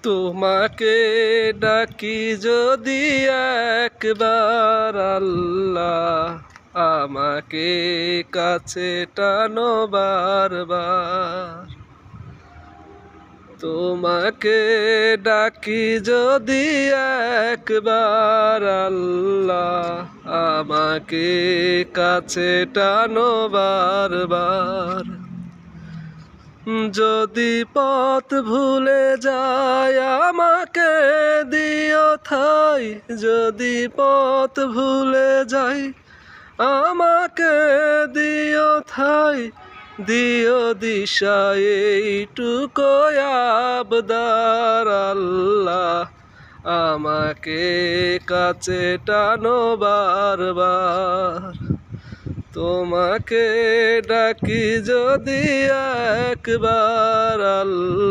তোমাকে ডাকি যদি একবার আল্লাহ, আমাকে কাছে টানো বারবার। তোমাকে ডাকি যদি একবার আল্লাহ, আমাকে কাছে টানো বারবার। যদি পথ ভুলে যায় আমাকে দিও ঠাই, যদি পথ ভুলে যাই আমাকে দিও ঠাই, দিও দিশা এইটুকু আবদার আল্লাহ, আমাকে কাছে টানো বারবার। তোমাকে ডাকি যদি একবার আল্লাহ।